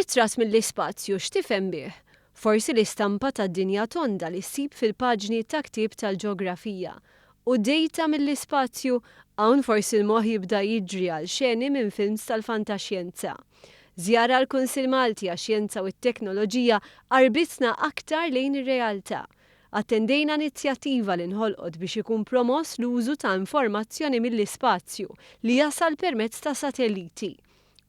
Ritratt mill-ispazju x'tifhem bih? Forsi l-istampa tad-dinja tonda li ssib fil-paġni ta' ktieb tal-ġeografija. U dejta mill-ispazju hawn forsi l-moħħ jibda jiġri għal xeni minn films tal-fantaxjenza. Żjara l-Kunsill Malti għax-Xjenza u t-Teknoloġija qarbitna aktar lejn ir-realtà. Attendejna inizjattiva li nħolqot biex ikun promoss l-użu ta' informazzjoni mill-ispazju li jasal permezz ta' satelliti.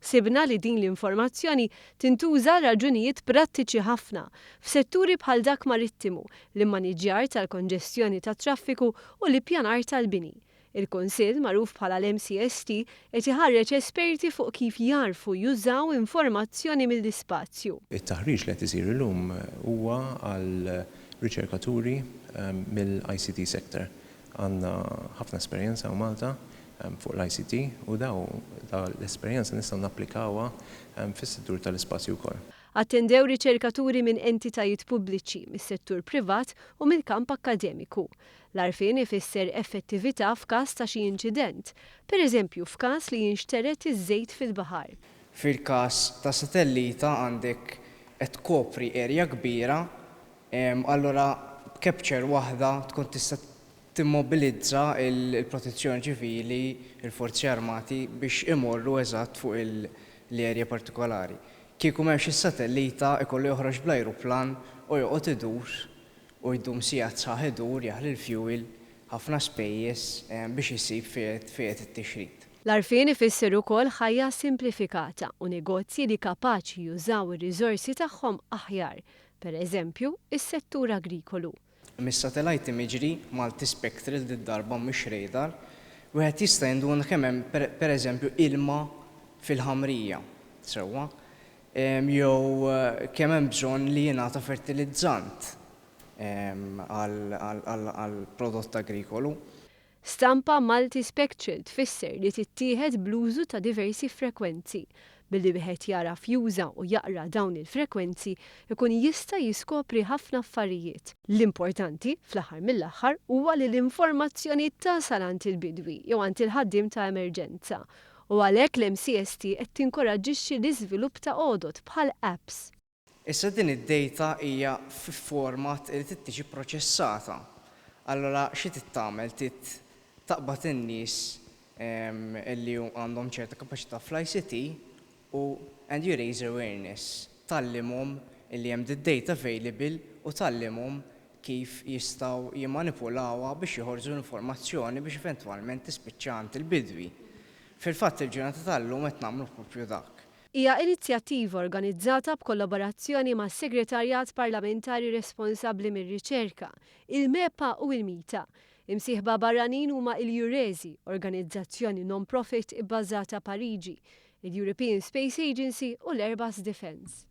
Sibna li din l-informazzjoni tintuża raġunijiet prattiċi ħafna f'setturi bħal dak marittimu, l-immaniġġjar tal-konġestjoni tat-traffiku u l-ippjanar tal-bini. Il-Kunsill magħruf bħala l-MCST qed iħarreġ esperti fuq kif jarfu jużaw informazzjoni mill-ispazju. It-taħriġ li qed isir illum huwa għal riċerkaturi mill-ICT sector. Għandna ħafna esperjenza u Malta fuq l-ICT u daw l-esperjenza nistgħu napplikawha fis-settur tal-ispazju wkoll. Attendew riċerkaturi minn entitajiet pubbliċi, mis-settur privat u mill-kamp akkademiku. L-għarfien ifisser effettività f'każ ta' xi inċident, pereżempju f'każ li jinxteret iż-żejt fil-baħar. Fil-każ ta' satellita għandek qed tkopri erja kbira, allura capture waħda tkun tista' timmobilizza il-protezzjoni ċivili, il-forzi armati biex imorru eżatt fuq l-erja partikolari. Kieku m'hemmx is-satellita ikollu joħroġ bl-ajruplan u joqgħod idur u jdum sigħat sħaħ idur jaħli l-fuel ħafna spejjeż biex isib fejn it-tixrid. L-għarfien ifisser ukoll ħajja simplifikata u negozji li kapaċi jużaw ir-riżorsi tagħhom aħjar, pereżempju is-settur agrikolu. Mis-satellite imagery Multispectral darba mhux radar, wieħed jista' jinduna kemm hemm pereżempju ilma fil-ħamrija sewwa, jew kemm hemm bżonn li jingħata fertilizzant għal prodott agrikolu. Stampa multispectral tfisser li tittieħed bl-użu ta' diversi frekwenzi. Billi wieħed jaraf juża u jaqra dawn il-frekwenzi ikun jista' jiskopri ħafna affarijiet. L-importanti fl-aħħar mill-aħħar huwa li l-informazzjoni tasal għand il-bidwi jew għand il-ħaddiem ta' emerġenza. U għalhekk l-MCST qed tinkoraġġixxi l-iżvilupp ta' għodod bħal apps. Issa din id-data hija f'format li trid tiġi proċessata. Allura xi tagħmel taqbad in-nies li għandhom ċerta kapaċità fl-ICT and you raise awareness. Tallimhom li hemm data available u tallimhom kif jistgħu jimmanipulawha biex joħorġu l-informazzjoni biex eventwalment tispiċċa għand il-bidwi. Fil-fatt il-ġurnata tal-lum qed nagħmlu proprju dak. Hija inizjattiva organizzata b'kollaborazzjoni mas-Segretarjat Parlamentari Responsabbli mir-Riċerka, il-MEPA u il-MITA. Imsieħba barranin huma il-Jurezi, organizzazzjoni non-profit ibbażata Pariġi, il-European Space Agency u l-Airbus Defence.